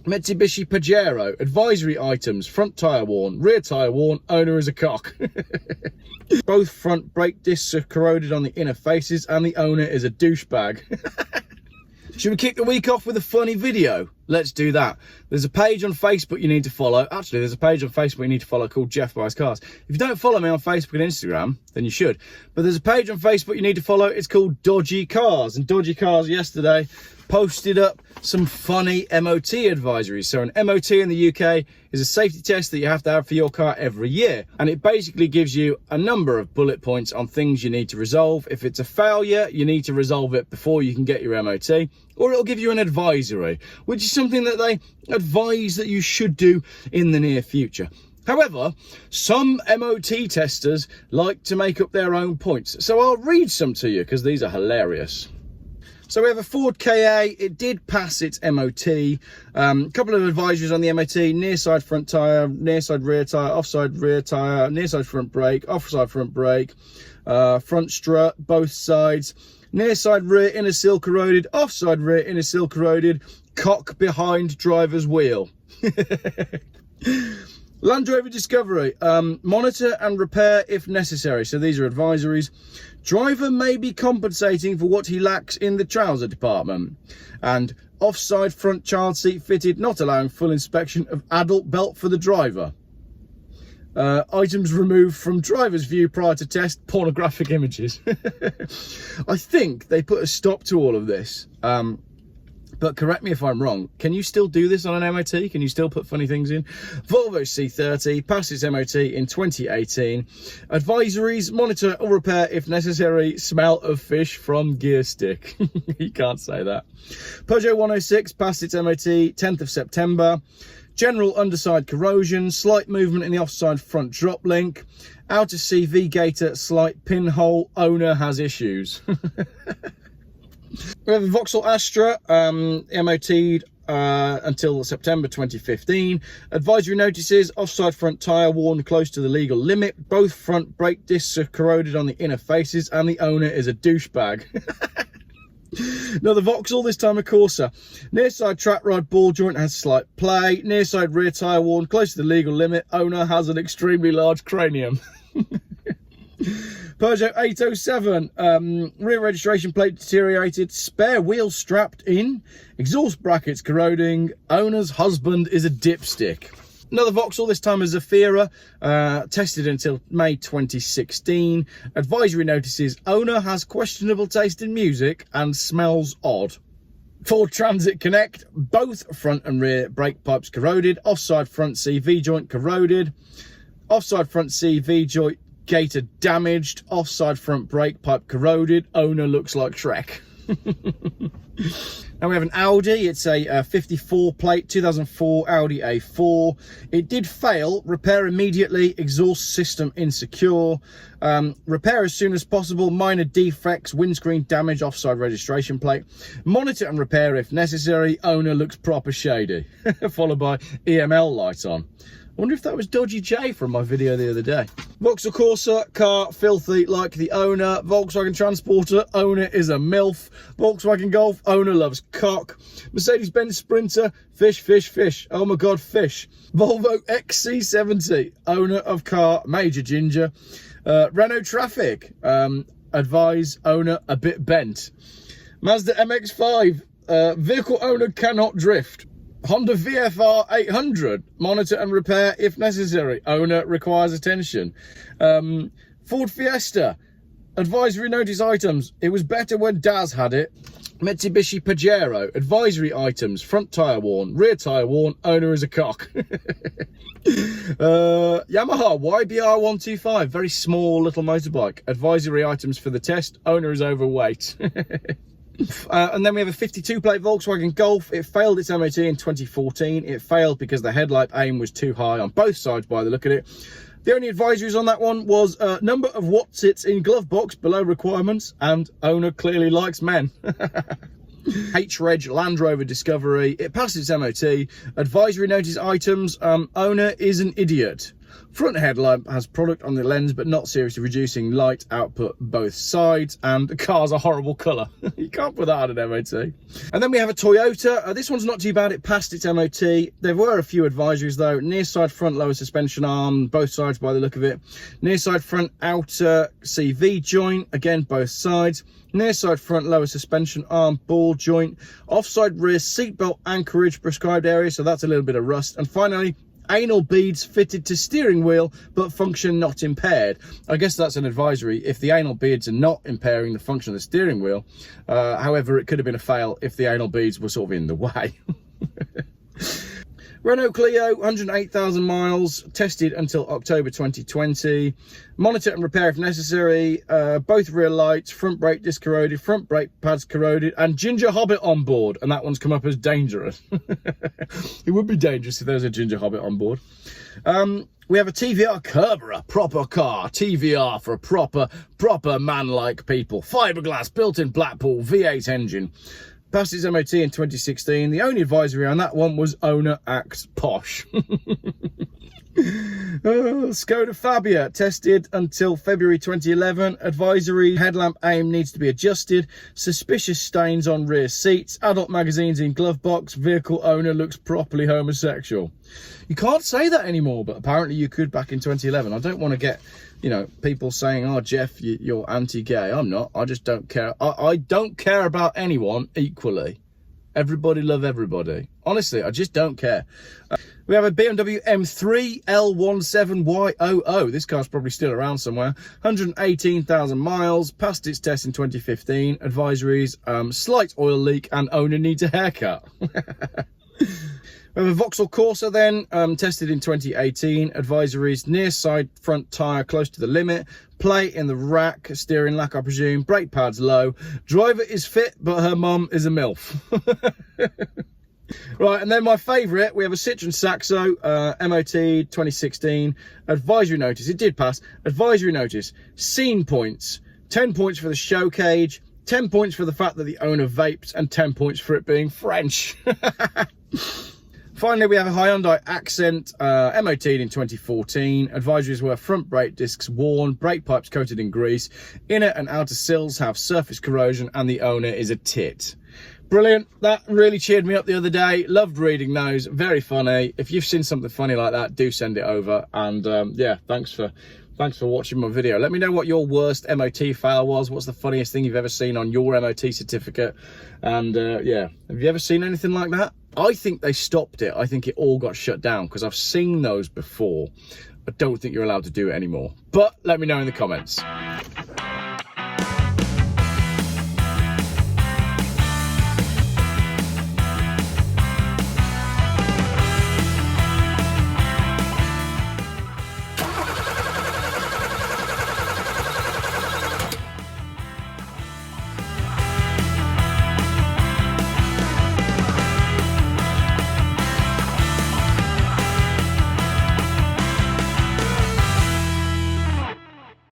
Mitsubishi Pajero, advisory items, front tyre worn, rear tyre worn, owner is a cock. Both front brake discs are corroded on the inner faces and the owner is a douchebag. Should we kick the week off with a funny video? Let's do that. There's a page on Facebook you need to follow. Actually, there's a page on Facebook you need to follow called Geoff Buys Cars. If you don't follow me on Facebook and Instagram, then you should. But there's a page on Facebook you need to follow. It's called Dodgy Cars. And Dodgy Cars yesterday posted up some funny MOT advisories. So an MOT in the UK is a safety test that you have to have for your car every year. And it basically gives you a number of bullet points on things you need to resolve. If it's a failure, you need to resolve it before you can get your MOT. Or it'll give you an advisory, which is something that they advise that you should do in the near future. However, some MOT testers like to make up their own points. So I'll read some to you because these are hilarious. So we have a Ford KA. It did pass its MOT. Couple of advisories on the MOT: near side front tyre, near side rear tyre, offside rear tyre, near side front brake, offside front brake, front strut, both sides, near side rear inner seal corroded, offside rear inner seal corroded, cock behind driver's wheel. Land Rover Discovery, monitor and repair if necessary. So these are advisories. Driver may be compensating for what he lacks in the trouser department. And offside front child seat fitted, not allowing full inspection of adult belt for the driver. Items removed from driver's view prior to test, pornographic images. I think they put a stop to all of this. But correct me if I'm wrong. Can you still do this on an MOT? Can you still put funny things in? Volvo C30 passed its MOT in 2018. Advisories: monitor or repair if necessary. Smell of fish from gear stick. You can't say that. Peugeot 106 passed its MOT 10th of September. General underside corrosion. Slight movement in the offside front drop link. Outer CV gator slight pinhole. Owner has issues. We have a Vauxhall Astra, MOT'd until September 2015. Advisory notices: offside front tyre worn close to the legal limit. Both front brake discs are corroded on the inner faces and the owner is a douchebag. Another Vauxhall, this time a Corsa. Near side track rod ball joint has slight play. Near side rear tyre worn close to the legal limit. Owner has an extremely large cranium. Peugeot 807, rear registration plate deteriorated, spare wheel strapped in, exhaust brackets corroding, owner's husband is a dipstick. Another Vauxhall, this time a Zafira, tested until May 2016. Advisory notices: owner has questionable taste in music and smells odd. Ford Transit Connect, both front and rear brake pipes corroded, offside front CV joint corroded, offside front CV joint gator damaged, offside front brake pipe corroded, owner looks like Shrek. Now we have an Audi. It's a 54 plate 2004 Audi A4. It did fail. Repair immediately. Exhaust system insecure. Repair as soon as possible. Minor defects, windscreen damage, offside registration plate. Monitor and repair if necessary. Owner looks proper shady. Followed by EML light on. I wonder if that was Dodgy J from my video the other day. Vauxhall Corsa, car filthy like the owner. Volkswagen Transporter, owner is a MILF. Volkswagen Golf, owner loves cock. Mercedes-Benz Sprinter, fish, fish, fish. Oh my God, fish. Volvo XC70, owner of car, major ginger. Renault Traffic, advise owner a bit bent. Mazda MX-5, vehicle owner cannot drift. Honda VFR 800, monitor and repair if necessary. Owner requires attention. Ford Fiesta, advisory notice items: it was better when Daz had it. Mitsubishi Pajero, advisory items: front tyre worn, rear tyre worn, owner is a cock. Yamaha YBR 125, very small little motorbike. Advisory items for the test: owner is overweight. And then we have a 52 plate Volkswagen Golf. It failed its MOT in 2014. It failed because the headlight aim was too high on both sides by the look at it. The only advisories on that one was number of what sits in glove box below requirements, and owner clearly likes men. H-Reg Land Rover Discovery, it passed its MOT. Advisory notice items: owner is an idiot. Front headlamp has product on the lens but not seriously reducing light output both sides, and the car's a horrible colour. You can't put that on an MOT. And then we have a Toyota. This one's not too bad, it passed its MOT. There were a few advisories though. Near side front lower suspension arm, both sides by the look of it. Near side front outer CV joint, again both sides. Near side front lower suspension arm ball joint. Offside rear seatbelt anchorage prescribed area, so that's a little bit of rust. And finally, anal beads fitted to steering wheel but function not impaired. I guess that's an advisory if the anal beads are not impairing the function of the steering wheel. However, it could have been a fail if the anal beads were sort of in the way. Renault Clio, 108,000 miles, tested until October 2020. Monitor and repair if necessary. Both rear lights, front brake disc corroded, front brake pads corroded, and Ginger Hobbit on board. And that one's come up as dangerous. It would be dangerous if there was a Ginger Hobbit on board. We have a TVR Kerberer, proper car. TVR for a proper man-like people. Fiberglass, built-in Blackpool, V8 engine. Passed its MOT in 2016. The only advisory on that one was owner acts posh. Skoda Fabia, tested until February 2011. Advisory, headlamp aim needs to be adjusted. Suspicious stains on rear seats. Adult magazines in glove box. Vehicle owner looks properly homosexual. You can't say that anymore, but apparently you could back in 2011. I don't want to get, you know, people saying, oh, Geoff, you're anti-gay. I'm not. I just don't care. I don't care about anyone equally. Everybody love everybody. Honestly, I just don't care. We have a BMW M3 L17YOO. This car's probably still around somewhere. 118,000 miles. Passed its test in 2015. Advisories, slight oil leak and owner needs a haircut. We have a Vauxhall Corsa then, tested in 2018. Advisories, near side front tyre close to the limit. Plate in the rack, steering lack I presume. Brake pads low. Driver is fit, but her mum is a MILF. Right, and then my favourite, we have a Citroen Saxo, MOT 2016. Advisory notice, it did pass. Advisory notice, scene points. 10 points for the show cage. 10 points for the fact that the owner vapes, and 10 points for it being French. Finally, we have a Hyundai Accent, MOT'd in 2014. Advisories were front brake discs worn, brake pipes coated in grease, inner and outer sills have surface corrosion, and the owner is a tit. Brilliant. That really cheered me up the other day. Loved reading those. Very funny. If you've seen something funny like that, do send it over. And yeah, thanks for watching my video. Let me know what your worst MOT fail was. What's the funniest thing you've ever seen on your MOT certificate? And yeah, have you ever seen anything like that? I think they stopped it. I think it all got shut down because I've seen those before. I don't think you're allowed to do it anymore. But let me know in the comments.